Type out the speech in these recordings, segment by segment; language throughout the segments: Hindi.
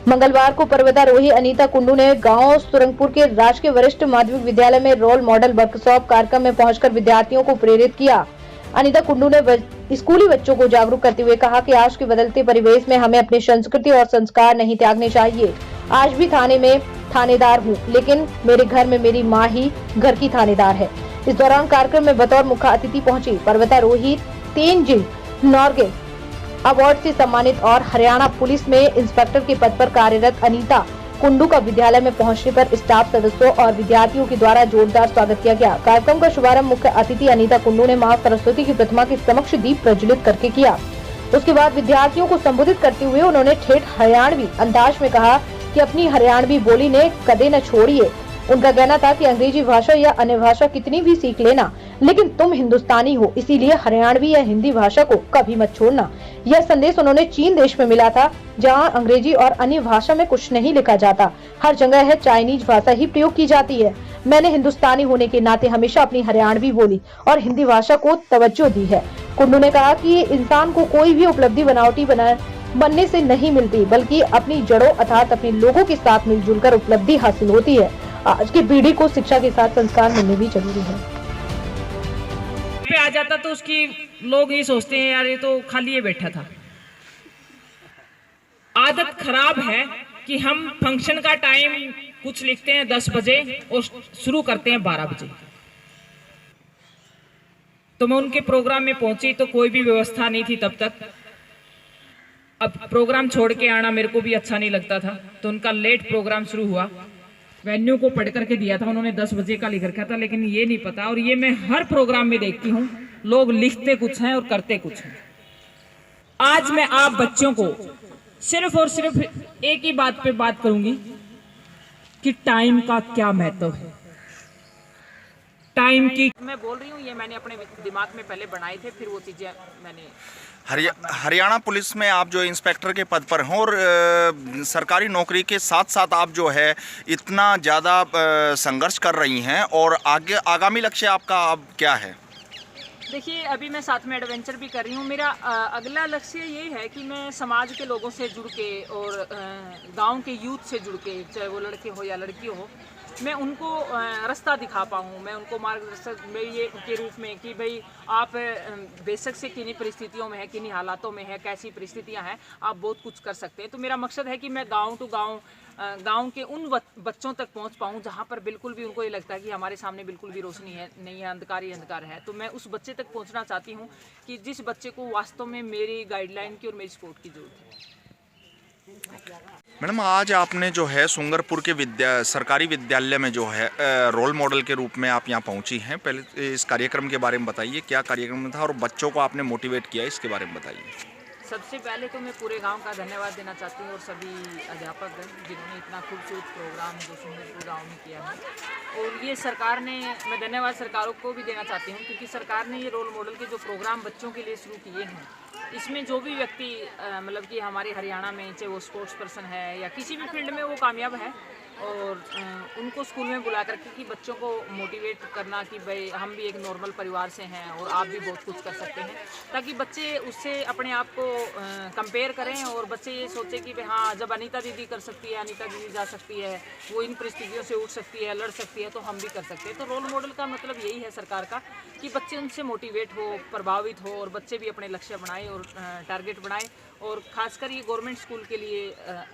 मंगलवार को पर्वतारोही अनीता कुंडू ने गांव सुरंगपुर के राजकीय वरिष्ठ माध्यमिक विद्यालय में रोल मॉडल वर्कशॉप कार्यक्रम में पहुंचकर विद्यार्थियों को प्रेरित किया। अनीता कुंडू ने स्कूली बच्चों को जागरूक करते हुए कहा कि आज के बदलते परिवेश में हमें अपनी संस्कृति और संस्कार नहीं त्यागने चाहिए। आज भी थाने में थानेदार हूँ, लेकिन मेरे घर में मेरी माँ ही घर की थानेदार है। इस दौरान कार्यक्रम में बतौर मुख्य अतिथि पहुंची पर्वतारोही तेनजिंग नॉर्गे अवार्ड से सम्मानित और हरियाणा पुलिस में इंस्पेक्टर के पद पर कार्यरत अनीता कुंडू का विद्यालय में पहुंचने पर स्टाफ सदस्यों और विद्यार्थियों के द्वारा जोरदार स्वागत किया गया। कार्यक्रम का शुभारंभ मुख्य अतिथि अनीता कुंडू ने मां सरस्वती की प्रतिमा के समक्ष दीप प्रज्वलित करके किया। उसके बाद विद्यार्थियों को संबोधित करते हुए उन्होंने ठेठ हरियाणवी अंदाज में कहा कि अपनी हरियाणवी बोली ने कदे न छोड़िए। उनका कहना था कि अंग्रेजी भाषा या अन्य भाषा कितनी भी सीख लेना, लेकिन तुम हिंदुस्तानी हो, इसीलिए हरियाणवी या हिंदी भाषा को कभी मत छोड़ना। यह संदेश उन्होंने चीन देश में मिला था, जहां अंग्रेजी और अन्य भाषा में कुछ नहीं लिखा जाता, हर जगह है चाइनीज भाषा ही प्रयोग की जाती है। मैंने हिंदुस्तानी होने के नाते हमेशा अपनी हरियाणवी बोली और हिंदी भाषा को तवज्जो दी है। कुंडू ने कहा कि इंसान को कोई भी उपलब्धि बनावटी बनने से नहीं मिलती, बल्कि अपनी जड़ों अर्थात अपने लोगों के साथ मिलजुल कर उपलब्धि हासिल होती है। आज की पीढ़ी को शिक्षा के साथ संस्कार मिलने भी जरूरी है। पे आ जाता तो उसकी लोग ये सोचते हैं यार ये तो खाली ये बैठा था। आदत खराब है कि हम फंक्शन का टाइम कुछ लिखते हैं 10 बजे और शुरू करते हैं 12 बजे। तो मैं उनके प्रोग्राम में पहुंची तो कोई भी व्यवस्था नहीं थी तब तक। अब प्रोग्राम छोड़ के आना मेरे को भी अच्छा नहीं लगता था, तो उनका लेट प्रोग्राम शुरू हुआ। वेन्यू को पढ़ करके दिया था उन्होंने, 10 बजे का लिख रखा था, लेकिन ये नहीं पता, और ये मैं हर प्रोग्राम में देखती हूँ, लोग लिखते कुछ हैं और करते कुछ हैं। आज मैं आप बच्चों को सिर्फ और सिर्फ एक ही बात पे बात करूंगी कि टाइम का क्या महत्व है। टाइम की मैं बोल रही हूँ, ये मैंने अपने दिमाग में पहले बनाए थे, फिर वो चीजें मैंने हरियाणा पुलिस में आप जो इंस्पेक्टर के पद पर हैं और सरकारी नौकरी के साथ साथ आप जो है इतना ज़्यादा संघर्ष कर रही हैं, और आगे आगामी लक्ष्य आपका अब क्या है? देखिए, अभी मैं साथ में एडवेंचर भी कर रही हूँ। मेरा अगला लक्ष्य ये है कि मैं समाज के लोगों से जुड़ के और गांव के यूथ से जुड़ के, चाहे वो लड़के हो या लड़की हो, मैं उनको रास्ता दिखा पाऊँ। मैं उनको मार्गदर्शक में ये के रूप में कि भाई आप बेशक से किन्हीं परिस्थितियों में है, किन्हीं हालातों में है, कैसी परिस्थितियां हैं, आप बहुत कुछ कर सकते हैं। तो मेरा मकसद है कि मैं गांव टू गांव के उन बच्चों तक पहुंच पाऊं जहां पर बिल्कुल भी उनको ये लगता है कि हमारे सामने बिल्कुल भी रोशनी है नहीं है, अंधकार ही अंधकार है। तो मैं उस बच्चे तक पहुंचना चाहती हूं कि जिस बच्चे को वास्तव में मेरी गाइडलाइन की और मेरी सपोर्ट की जरूरत है। मैडम, आज आपने जो है सुंगरपुर के सरकारी विद्यालय में जो है रोल मॉडल के रूप में आप यहाँ पहुँची हैं। पहले इस कार्यक्रम के बारे में बताइए, क्या कार्यक्रम था और बच्चों को आपने मोटिवेट किया, इसके बारे में बताइए। सबसे पहले तो मैं पूरे गांव का धन्यवाद देना चाहती हूँ और सभी अध्यापक जिन्होंने इतना खूबसूरत प्रोग्राम जो सुंदरपुर गाँव में किया है। और ये सरकार ने, मैं धन्यवाद सरकारों को भी देना चाहती हूँ, क्योंकि सरकार ने ये रोल मॉडल के जो प्रोग्राम बच्चों के लिए शुरू किए हैं, इसमें जो भी व्यक्ति मतलब कि हमारे हरियाणा में, चाहे वो स्पोर्ट्स पर्सन है या किसी भी फील्ड में वो कामयाब है, और उनको स्कूल में बुला करके कि बच्चों को मोटिवेट करना कि भाई हम भी एक नॉर्मल परिवार से हैं और आप भी बहुत कुछ कर सकते हैं, ताकि बच्चे उससे अपने आप को कंपेयर करें और बच्चे ये सोचे कि भाई हाँ, जब अनीता दीदी कर सकती है, अनीता दीदी जा सकती है, वो इन परिस्थितियों से उठ सकती है, लड़ सकती है, तो हम भी कर सकते हैं। तो रोल मॉडल का मतलब यही है सरकार का, कि बच्चे उनसे मोटिवेट हो, प्रभावित हो, और बच्चे भी अपने लक्ष्य बनाएं और टारगेट बनाएं। और खासकर ये गवर्नमेंट स्कूल के लिए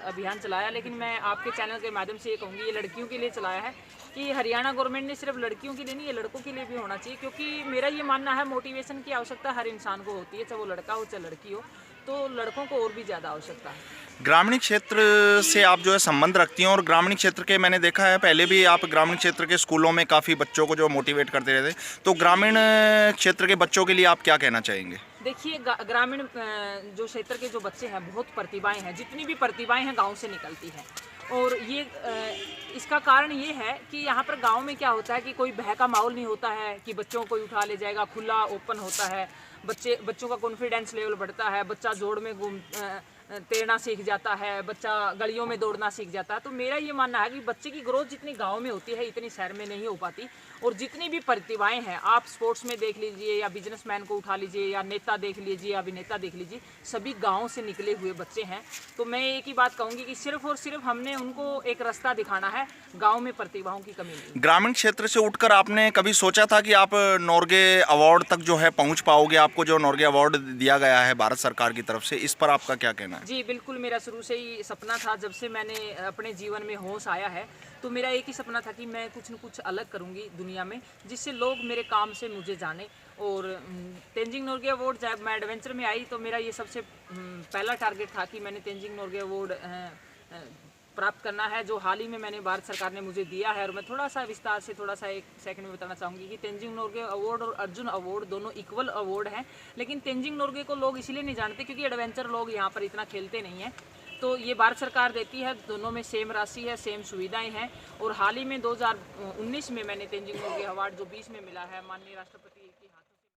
अभियान चलाया, लेकिन मैं आपके चैनल के माध्यम से ये कहूँगी, ये लड़कियों के लिए चलाया है कि हरियाणा गवर्नमेंट ने सिर्फ लड़कियों के लिए नहीं, ये लड़कों के लिए भी होना चाहिए, क्योंकि मेरा ये मानना है मोटिवेशन की आवश्यकता हर इंसान को होती है, चाहे वो लड़का हो चाहे लड़की हो, तो लड़कों को और भी ज़्यादा आवश्यकता है। ग्रामीण क्षेत्र से आप जो है संबंध रखती हैं, और ग्रामीण क्षेत्र के मैंने देखा है पहले भी आप ग्रामीण क्षेत्र के स्कूलों में काफ़ी बच्चों को जो मोटिवेट करते रहते, तो ग्रामीण क्षेत्र के बच्चों के लिए आप क्या कहना चाहेंगे? देखिए, ग्रामीण जो क्षेत्र के जो बच्चे हैं, बहुत प्रतिभाएं हैं, जितनी भी प्रतिभाएं हैं गांव से निकलती हैं। और ये इसका कारण ये है कि यहाँ पर गांव में क्या होता है कि कोई भय का माहौल नहीं होता है कि बच्चों को उठा ले जाएगा, खुला ओपन होता है, बच्चों का कॉन्फिडेंस लेवल बढ़ता है, बच्चा जोड़ में तैरना सीख जाता है, बच्चा गलियों में दौड़ना सीख जाता है। तो मेरा ये मानना है कि बच्चे की ग्रोथ जितनी गांव में होती है इतनी शहर में नहीं हो पाती, और जितनी भी प्रतिभाएं हैं, आप स्पोर्ट्स में देख लीजिए या बिजनेसमैन को उठा लीजिए या नेता देख लीजिए या अभिनेता देख लीजिए, सभी गाँव से निकले हुए बच्चे हैं। तो मैं एक ही बात कहूँगी कि सिर्फ और सिर्फ हमने उनको एक रास्ता दिखाना है, गाँव में प्रतिभाओं की कमी नहीं। ग्रामीण क्षेत्र से उठकर आपने कभी सोचा था कि आप नॉर्गे अवार्ड तक जो है पहुंच पाओगे? आपको जो नॉर्गे अवार्ड दिया गया है भारत सरकार की तरफ से, इस पर आपका क्या कहना है? जी बिल्कुल, मेरा शुरू से ही सपना था। जब से मैंने अपने जीवन में होश आया है तो मेरा एक ही सपना था कि मैं कुछ न कुछ अलग करूंगी दुनिया में, जिससे लोग मेरे काम से मुझे जाने। और तेंजिंग नोर्गे अवार्ड जब मैं एडवेंचर में आई तो मेरा ये सबसे पहला टारगेट था कि मैंने तेंजिंग नोर्गे अवार्ड प्राप्त करना है, जो हाल ही में मैंने भारत सरकार ने मुझे दिया है। और मैं थोड़ा सा विस्तार से थोड़ा सा एक सेकंड में बताना चाहूँगी कि तेंजिंग नोर्गे अवार्ड और अर्जुन अवार्ड दोनों इक्वल अवार्ड हैं, लेकिन तेंजिंग नोर्गे को लोग इसलिए नहीं जानते क्योंकि एडवेंचर लोग यहाँ पर इतना खेलते नहीं हैं। तो ये भारत सरकार देती है, दोनों में सेम राशि है, सेम सुविधाएं हैं। और हाल ही में 2019 में मैंने तेंजिंग नोर्गे अवार्ड जो 20 में मिला है, माननीय राष्ट्रपति